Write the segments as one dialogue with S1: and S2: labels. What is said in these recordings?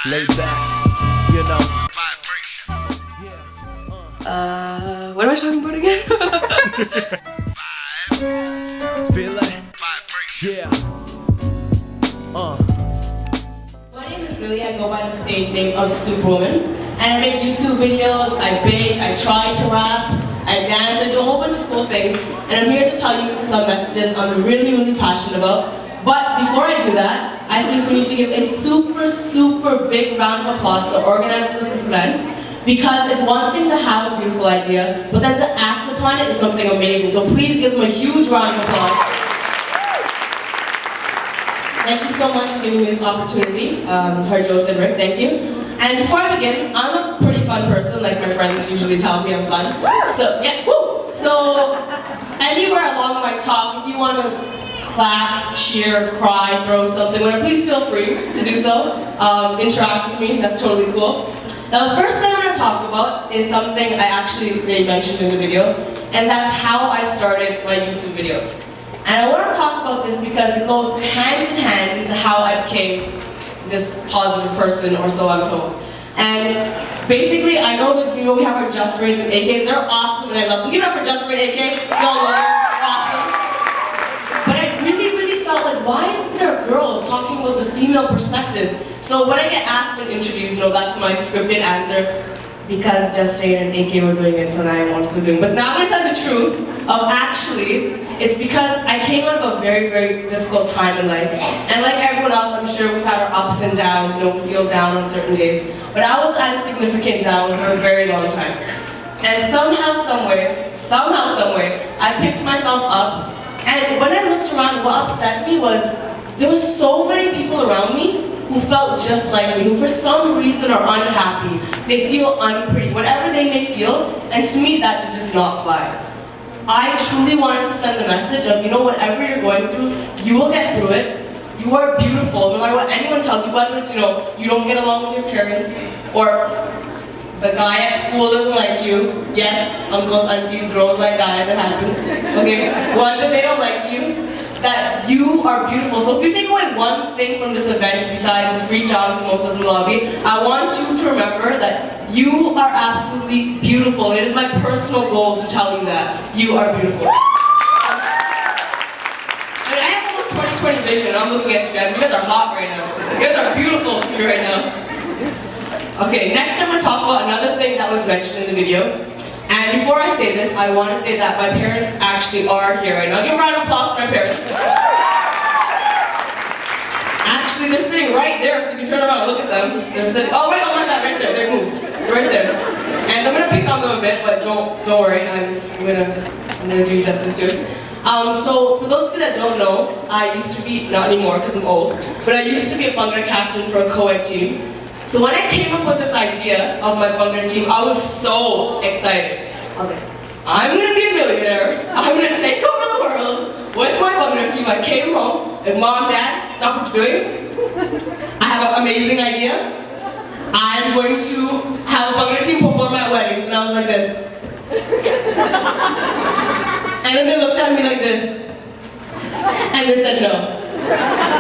S1: Laid back, you know.
S2: What am I talking about again?
S1: Feel it? Yeah.
S2: My name is Lily. I go by the stage name of Superwoman. And I make YouTube videos, I bake, I try to rap, I dance, I do a whole bunch of cool things. And I'm here to tell you some messages I'm really passionate about. But before I do that, I think we need to give a super big round of applause to the organizers of this event. Because it's one thing to have a beautiful idea, but then to act upon it is something amazing. So please give them a huge round of applause. Thank you so much for giving me this opportunity. Harjot and Rick, thank you. And before I begin, I'm a pretty fun person, like my friends usually tell me I'm fun. So, yeah, woo! So, anywhere along my talk, if you want to clap, cheer, cry, throw something, whatever, please feel free to do so. Interact with me, that's totally cool. Now, the first thing I'm going to talk about is something I actually mentioned in the video, and that's how I started my YouTube videos. And I want to talk about this because it goes hand in hand into how I became this positive person, or so I'm told. And basically, I know that we have our Just Raids and AKs. They're awesome, and I love them. Give it up for Just Raid AK. Y'all love them. They're awesome. But I really felt like, why isn't there a girl talking about the female perspective? So when I get asked and introduced, that's my scripted answer. Because Just Raid and AK were doing it, so now I'm also doing it. But now I'm going to tell you the truth of actually, it's because I came out of a very difficult time in life. And like everyone else, I'm sure we've had our ups and downs, we feel down on certain days. But I was at a significant down for a very long time. And somehow, somewhere, I picked myself up. And when I looked around, what upset me was, there were so many people around me who felt just like me, who for some reason are unhappy, they feel unpretty, whatever they may feel, and to me that did just not fly. I truly wanted to send the message of, whatever you're going through, you will get through it. You are beautiful, no matter what anyone tells you, whether it's, you don't get along with your parents, or the guy at school doesn't like you. Yes, uncles, aunties, girls like guys, it happens. Okay, whether they don't like you, that you are beautiful. So if you take away one thing from this event besides the free chai and samosas in the lobby, I want you to remember that you are absolutely beautiful. It is my personal goal to tell you that you are beautiful. I mean, I have almost 20/20 vision. I'm looking at you guys. You guys are hot right now. You guys are beautiful to me right now. Okay, next I'm going to talk about another thing that was mentioned in the video. And before I say this, I want to say that my parents actually are here right now. Give a round of applause to my parents. Actually, they're sitting right there, so you can turn around and look at them. They're sitting, oh wait, oh my God, right there, they moved. Right there. And I'm going to pick on them a bit, but don't worry, I'm gonna do justice to it. So for those of you that don't know, I used to be, not anymore because I'm old, but I used to be a Bhangra captain for a co-ed team. So when I came up with this idea of my Bhangra team, I was so excited. I was like, I'm gonna be a millionaire. I'm gonna take over the world with my Bhangra team. I came home and Mom, Dad, stop what you're doing. I have an amazing idea. I'm going to have a Bhangra team perform at weddings. And I was like this. And then they looked at me like this. And they said no.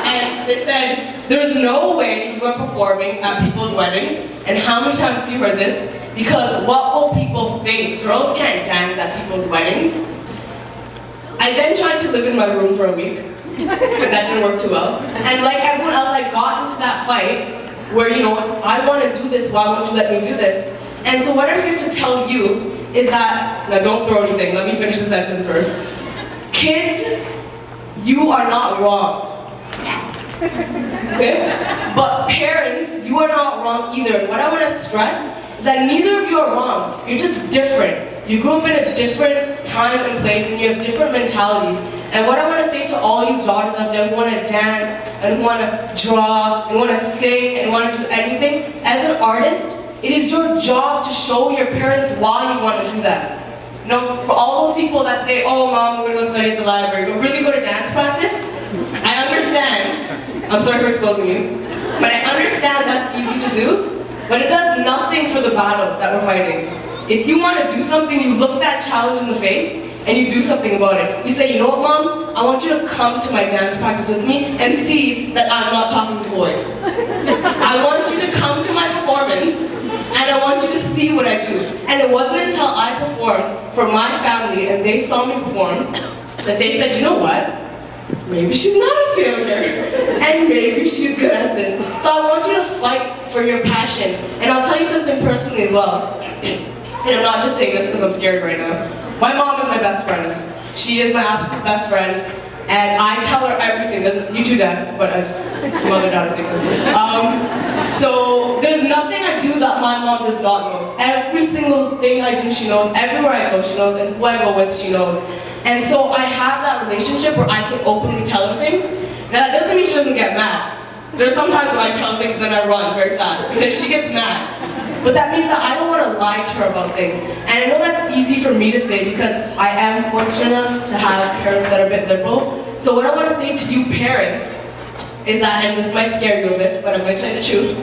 S2: And they said, there's no way you are performing at people's weddings. And how many times have you heard this? Because what will people think? Girls can't dance at people's weddings. I then tried to live in my room for a week. But that didn't work too well. And like everyone else, I got into that fight where, it's, I want to do this, why won't you let me do this? And so what I'm here to tell you is that, now don't throw anything, let me finish the sentence first. Kids, you are not wrong. Okay? But parents, you are not wrong either. And what I want to stress is that neither of you are wrong. You're just different. You grew up in a different time and place, and you have different mentalities. And what I want to say to all you daughters out there who want to dance, and who want to draw, and want to sing, and want to do anything, as an artist, it is your job to show your parents why you want to do that. For all those people that say, oh Mom, I'm going to go study at the library, but really go to dance practice, I understand. I'm sorry for exposing you, but I understand that's easy to do, but it does nothing for the battle that we're fighting. If you want to do something, you look that challenge in the face, and you do something about it. You say, you know what, Mom? I want you to come to my dance practice with me and see that I'm not talking to boys. for my family, and they saw me perform, that they said, you know what? Maybe she's not a failure, and maybe she's good at this. So I want you to fight for your passion. And I'll tell you something personally as well. And I'm not just saying this because I'm scared right now. My mom is my best friend. She is my absolute best friend. And I tell her everything. You too, Dad, but it's mother, dad, I think so. So there's nothing I do that my mom does not know. Every single thing I do, she knows. Everywhere I go, she knows. And who I go with, she knows. And so I have that relationship where I can openly tell her things. Now that doesn't mean she doesn't get mad. There's sometimes when I tell her things and then I run very fast because she gets mad. But that means that I don't want to lie to her about things. And I know that's easy for me to say because I am fortunate enough to have parents that are a bit liberal. So what I want to say to you parents is that, and this might scare you a bit, but I'm going to tell you the truth.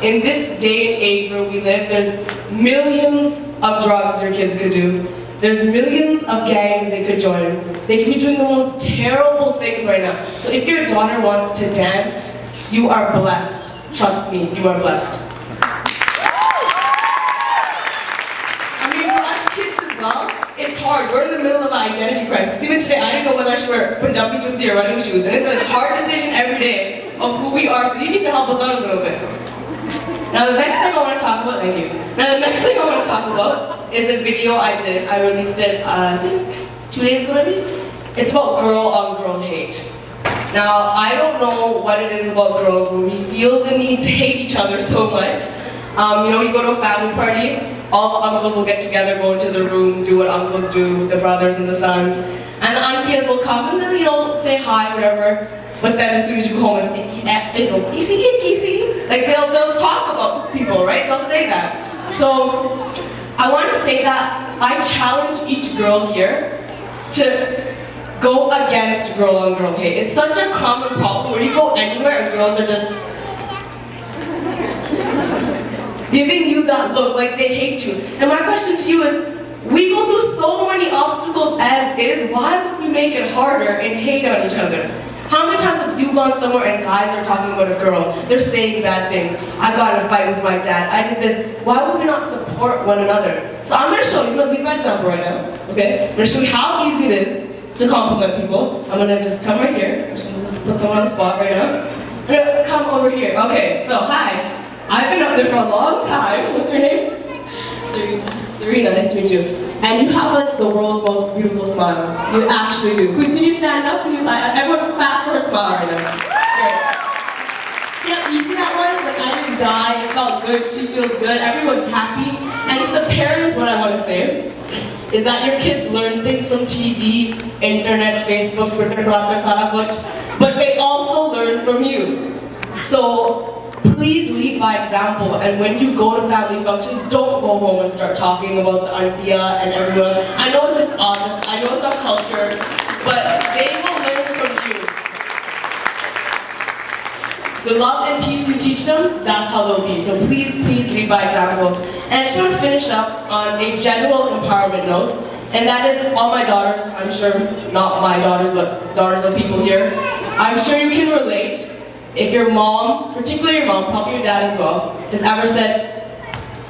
S2: In this day and age where we live, there's millions of drugs your kids could do. There's millions of gangs they could join. They could be doing the most terrible things right now. So if your daughter wants to dance, you are blessed. Trust me, you are blessed. I mean, for us kids as well, it's hard. We're in the middle of an identity crisis. Even today, I didn't know whether I should wear Punjabi jutti or running shoes. And it's a hard decision every day of who we are. So you need to help us out a little bit. Now the next thing I want to talk about, thank you. Now the next thing I want to talk about is a video I did. I released it, I think 2 days ago maybe. It's about girl-on-girl hate. Now I don't know what it is about girls where we feel the need to hate each other so much. You know, you go to a family party, all the uncles will get together, go into the room, do what uncles do, the brothers and the sons. And the aunties will come and then, you know, say hi, whatever. But then as soon as you go home and say, you know, kissy, like they'll talk about people, right? They'll say that. So I want to say that I challenge each girl here to go against girl-on-girl hate. It's such a common problem where you go anywhere and girls are just giving you that look like they hate you. And my question to you is, we go through so many obstacles as is, why would we make it harder and hate on each other? How many times have you gone somewhere and guys are talking about a girl, they're saying bad things, I got in a fight with my dad, I did this, why would we not support one another? So I'm going to show you, I'm going to lead by example right now, okay? I'm going to show you how easy it is to compliment people. I'm going to just come right here, I'm just going to put someone on the spot right now. I'm going to come over here. Okay, so hi, I've been up there for a long time. What's your name? Serena, nice to meet you. And you have like the world's most beautiful smile. You actually do. Please, can you stand up? Can you, everyone clap for her smile right now. Great. See how easy that was? Like I didn't die, it felt good, she feels good, everyone's happy. And to the parents, what I want to say is that your kids learn things from TV, internet, Facebook, Twitter, but they also learn from you. So please lead by example, and when you go to family functions, don't go home and start talking about the auntia and everyone else. I know it's just odd, I know it's our culture, but they will learn from you. The love and peace you teach them, that's how they'll be. So please lead by example. And I just want to finish up on a general empowerment note, and that is all my daughters, I'm sure, not my daughters, but daughters of people here, I'm sure you can relate. If your mom, particularly your mom, probably your dad as well, has ever said,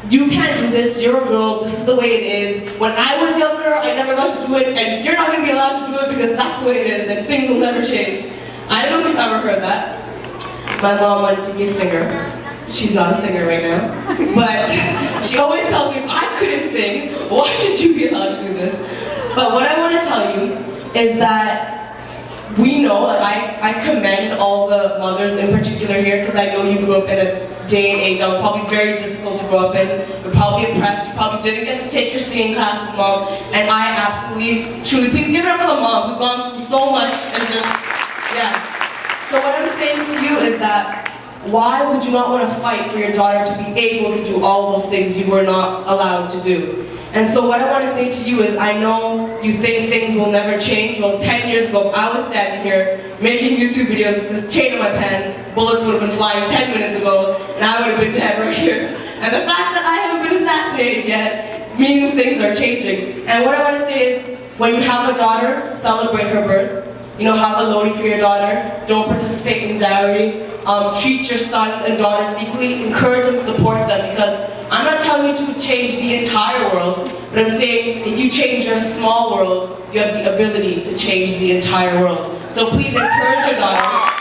S2: you can't do this, you're a girl, this is the way it is. When I was younger, I never got to do it, and you're not going to be allowed to do it because that's the way it is, and things will never change. I don't know if you've ever heard that. My mom wanted to be a singer. She's not a singer right now. But she always tells me, if I couldn't sing, why should you be allowed to do this? But what I want to tell you is that we know, I commend all the mothers in particular here because I know you grew up in a day and age that was probably very difficult to grow up in. You're probably oppressed, you probably didn't get to take your singing classes, mom. And I absolutely, truly, please give it up for the moms who've gone through so much and just, yeah. So what I'm saying to you is that why would you not want to fight for your daughter to be able to do all those things you were not allowed to do? And so what I want to say to you is, I know you think things will never change. Well, 10 years ago, I was standing here making YouTube videos with this chain on my pants. Bullets would have been flying 10 minutes ago, and I would have been dead right here. And the fact that I haven't been assassinated yet means things are changing. And what I want to say is, when you have a daughter, celebrate her birth. You know, have a loading for your daughter. Don't participate in dowry. Treat your sons and daughters equally. Encourage and support them because I'm not telling you to change the entire world, but I'm saying if you change your small world, you have the ability to change the entire world. So please encourage your daughters.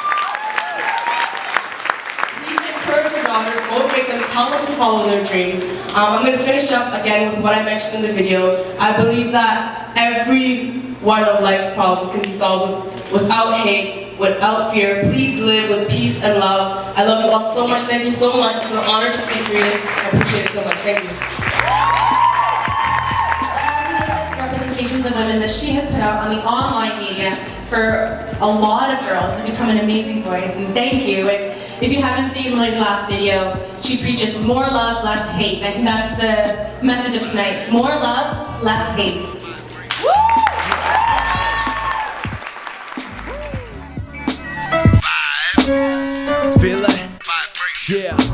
S2: Please encourage your daughters, motivate them, tell them to follow their dreams. I'm going to finish up again with what I mentioned in the video. I believe that every one of life's problems can be solved without hate, without fear. Please live with peace and love. I love you all so much. Thank you so much. It's been an honor to speak to you. I appreciate it so much. Thank you.
S3: Representations of women that she has put out on the online media for a lot of girls to become an amazing voice, and thank you. And if you haven't seen Lily's last video, she preaches more love, less hate. I think that's the message of tonight. More love, less hate.
S1: Feel it? Yeah.